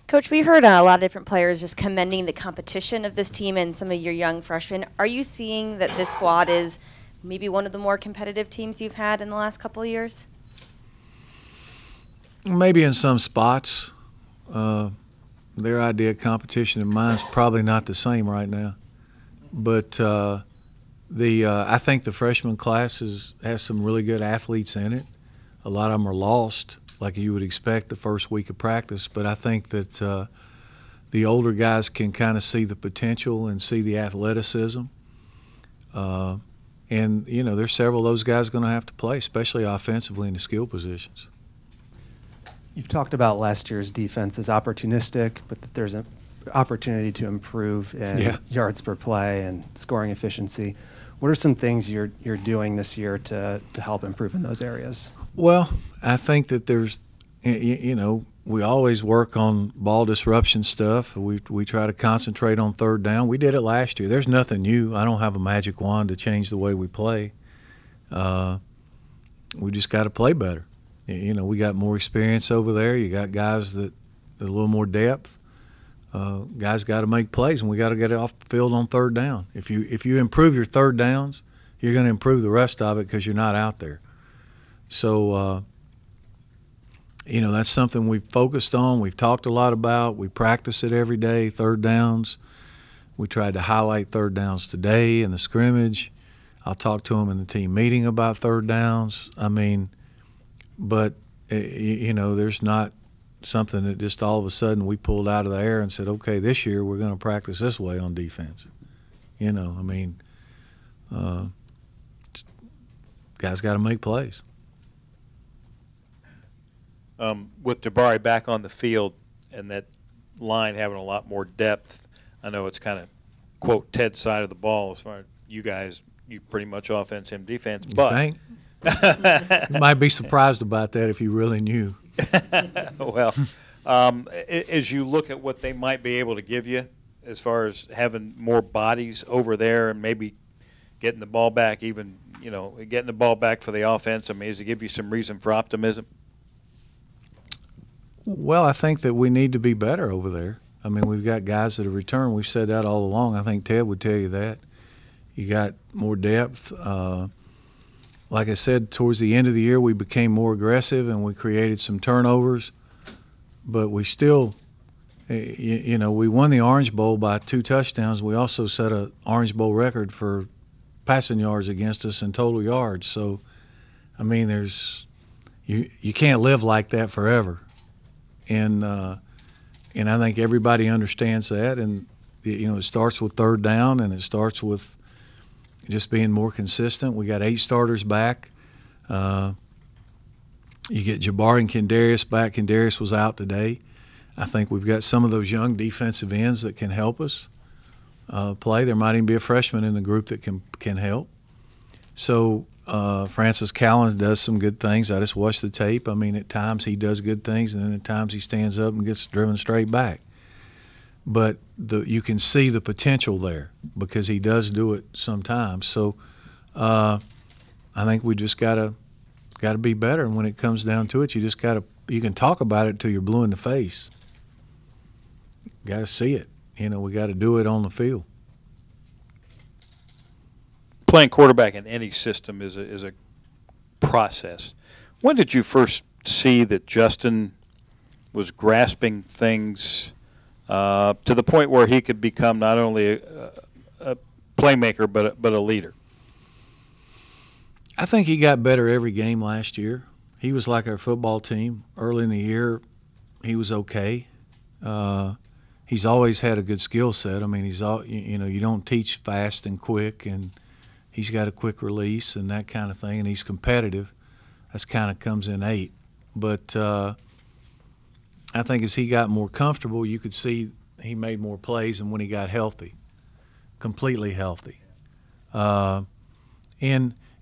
Coach, we've heard a lot of different players just commending the competition of this team and some of your young freshmen. Are you seeing that this squad is maybe one of the more competitive teams you've had in the last couple of years? Maybe in some spots. Their idea of competition and mine's probably not the same right now. But I think the freshman class has some really good athletes in it. A lot of them are lost, like you would expect the first week of practice. But I think that the older guys can kind of see the potential and see the athleticism. And, you know, there's several of those guys going to have to play, especially offensively in the skill positions. You've talked about last year's defense as opportunistic, but that there's an opportunity to improve in yards per play and scoring efficiency. What are some things you're doing this year to help improve in those areas? Well, I think that there's, you know, we always work on ball disruption stuff. We try to concentrate on third down. We did it last year. There's nothing new. I don't have a magic wand to change the way we play. We just got to play better. You know, we got more experience over there. You got guys that a little more depth. Guys got to make plays, and we got to get it off the field on third down. If you improve your third downs, you're going to improve the rest of it because you're not out there. So, you know, that's something we've focused on. We've talked a lot about. We practice it every day, third downs. We tried to highlight third downs today in the scrimmage. I'll talk to them in the team meeting about third downs. I mean, but, you know, there's not something that just all of a sudden we pulled out of the air and said, okay, this year we're going to practice this way on defense. You know, I mean, guys got to make plays. With Jabari back on the field and that line having a lot more depth, I know it's kind of, quote, Ted's side of the ball as far as you guys, you pretty much offense, him defense. But you might be surprised about that if you really knew. Well, as you look at what they might be able to give you as far as having more bodies over there and maybe getting the ball back, even, you know, getting the ball back for the offense, I mean, does it give you some reason for optimism? Well, I think that we need to be better over there. I mean, we've got guys that have returned. We've said that all along. I think Ted would tell you that. You got more depth. Like I said, towards the end of the year, we became more aggressive and we created some turnovers. But we still, you know, we won the Orange Bowl by 2 touchdowns. We also set an Orange Bowl record for passing yards against us and total yards. So, I mean, you can't live like that forever. And I think everybody understands that. And, you know, it starts with third down and it starts with just being more consistent. We got 8 starters back. You get Jabari and Kendarius back. Kendarius was out today. I think we've got some of those young defensive ends that can help us play. There might even be a freshman in the group that can help. So Francis Callan does some good things. I just watched the tape. I mean, at times he does good things, and then at times he stands up and gets driven straight back. But you can see the potential there because he does do it sometimes. So I think we just got to be better. And when it comes down to it, you can talk about it till you're blue in the face. Got to see it. You know, we got to do it on the field. Playing quarterback in any system is a process. When did you first see that Justin was grasping things to the point where he could become not only a playmaker but a leader? I think he got better every game last year. He was like our football team. Early in the year, he was okay. He's always had a good skill set. I mean, you don't teach fast and quick, and he's got a quick release and that kind of thing, and he's competitive. That's kind of comes in 8. But I think as he got more comfortable, you could see he made more plays and when he got healthy, completely healthy. And,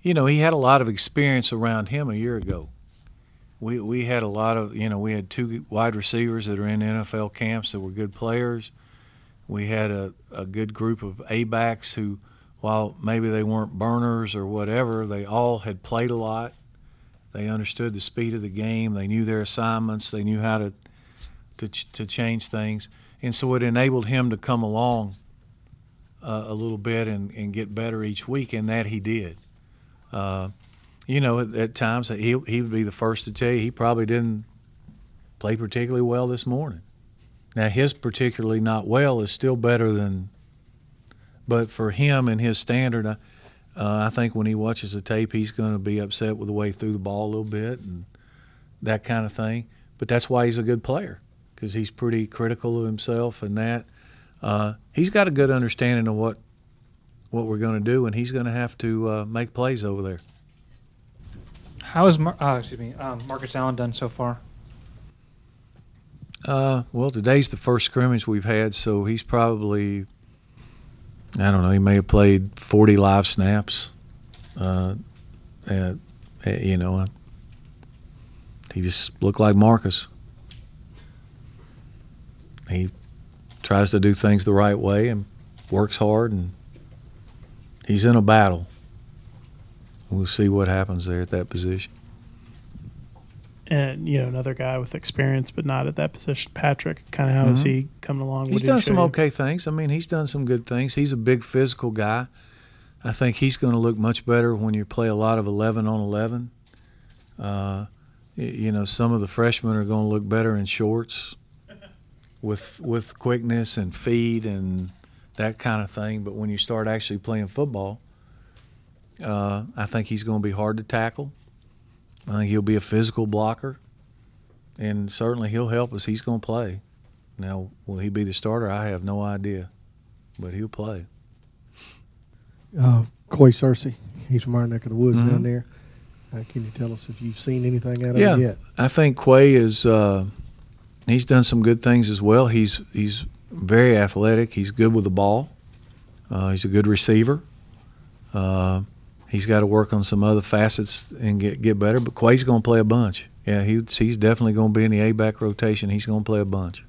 you know, he had a lot of experience around him a year ago. We had a lot of, you know, we had 2 wide receivers that are in NFL camps that were good players. We had a good group of A-backs who, while maybe they weren't burners or whatever, they all had played a lot. They understood the speed of the game. They knew their assignments. They knew how to to change things, and so it enabled him to come along a little bit and get better each week, and that he did. You know, at times he would be the first to tell you he probably didn't play particularly well this morning. Now his particularly not well is still better than, but for him and his standard, I think when he watches the tape he's going to be upset with the way he threw the ball a little bit and that kind of thing. But that's why he's a good player, because he's pretty critical of himself and that. He's got a good understanding of what we're going to do, and he's going to have to make plays over there. How has Marcus Allen done so far? Well, today's the first scrimmage we've had, so he's probably, I don't know, he may have played 40 live snaps. You know, he just looked like Marcus. He tries to do things the right way and works hard, and he's in a battle. We'll see what happens there at that position. And, you know, another guy with experience but not at that position, Patrick, kind of how is he coming along? He's done some okay things. I mean, he's done some good things. He's a big physical guy. I think he's going to look much better when you play a lot of 11 on 11. You know, some of the freshmen are going to look better in shorts with quickness and feed and that kind of thing. But when you start actually playing football, I think he's going to be hard to tackle. I think he'll be a physical blocker, and certainly he'll help us. He's going to play. Now, will he be the starter? I have no idea, but he'll play. Coy Searcy, he's from our neck of the woods down there. Can you tell us if you've seen anything out of him yet? I think Quay is he's done some good things as well. He's very athletic. He's good with the ball. He's a good receiver. He's got to work on some other facets and get better. But Quay's going to play a bunch. Yeah, he's definitely going to be in the A-back rotation. He's going to play a bunch.